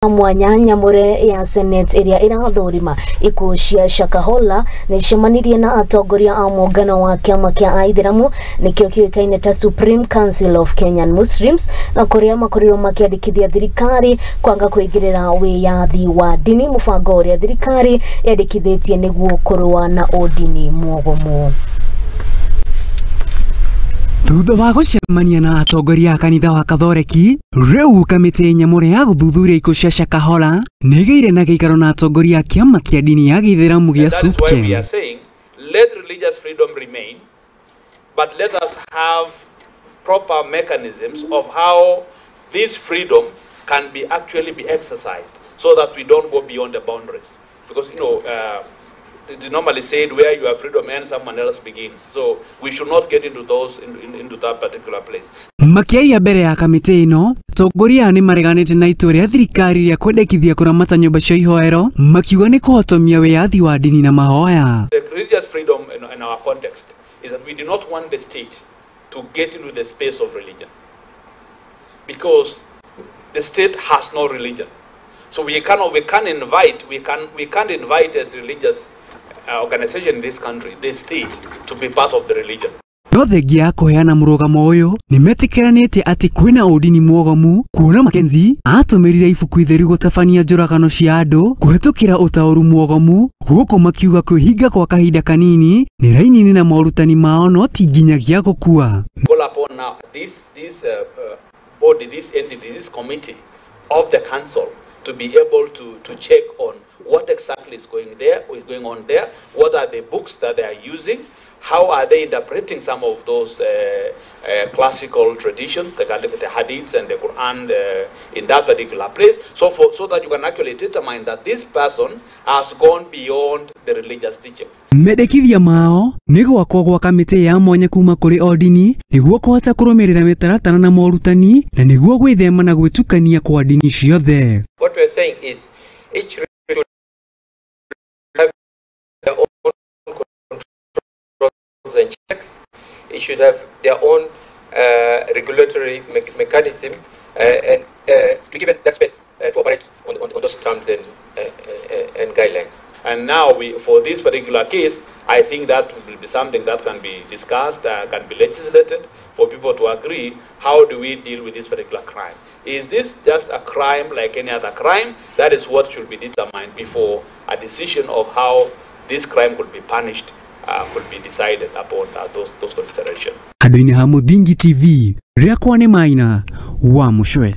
MWANYA NYAMURE ya Senate iria irathurima IKUO cia SHAKAHOLA NIICEMANIRIE na atongoria a MUUGANO wa KIAMA kia AITHIRAMU nikio kiukaine ta SUPRIM Council of Kenyan Muslims na kuria makorirwo makiandikithia thirikari kwanga kuingirira wiyathi wa dini mubango uria thirikari yedekithitie niguo KURUA na udini mwogomu. Thutha wa gucemania na atongoria a kanitha wa Kathoreki, riu kamiti nyamure ya guthuthuria IKUO cia SHAKAHOLA nigeire na gikaro na atongoria a kiama kia dini ya Githiramu gia SUPRIM. We are saying, let religious freedom remain, but let us have proper mechanisms of how this freedom can be actually be exercised, so that we don't go beyond the boundaries. Because it's normally said where you have freedom ends, someone else begins. So we should not get into those into that particular place. Makiaia mbere ya kamiti ino, atongoria ni mareganite na itua ria thirikari ria kwendekithia kuramata nyumba cia ihoero, makiuga ni kuhotomia wiyathi wa dini na mahoya. The religious freedom in our context is that we do not want the state to get into the space of religion, because the state has no religion. So we can't invite as religious organization in this country, the state, to be part of the religion. No thengia ya kuheana murugamo uyu ni metikiranite ati kwina udini mwogomu kuona Makenzi atumirire ibuku itheru gutabania njuragano cia andu kuhetukira utauru mwogomu guku makiuga kwihinga kwa kahinda kanini ni raini na morutani mao no ti nginyagia gukua. Call upon now this body, this entity, this committee of the council to be able to check on what exactly is going on there, what are the books that they are using, how are they interpreting some of those classical traditions, the hadiths and the Quran in that particular place, so that you can actually determine that this person has gone beyond the religious teachings. Medekithia mao ni gwakwo gwa kamiti ya mwanya kuma kuri odini niguo kuhota kurumirira mitaratara na morutani na niguo gwithema na gwitukania kwa dini ciothe. What we are saying is each religion should have their own controls and checks. It should have their own regulatory mechanism and to give it that space to operate on those terms and guidelines. And now, for this particular case, I think that will be something that can be discussed, can be legislated for people to agree. How do we deal with this particular crime? Is this just a crime like any other crime? That is what should be determined before a decision of how this crime could be punished could be decided upon those considerations. Adini ha Muthingi TV, riakwa ni Maina wa Mushwe.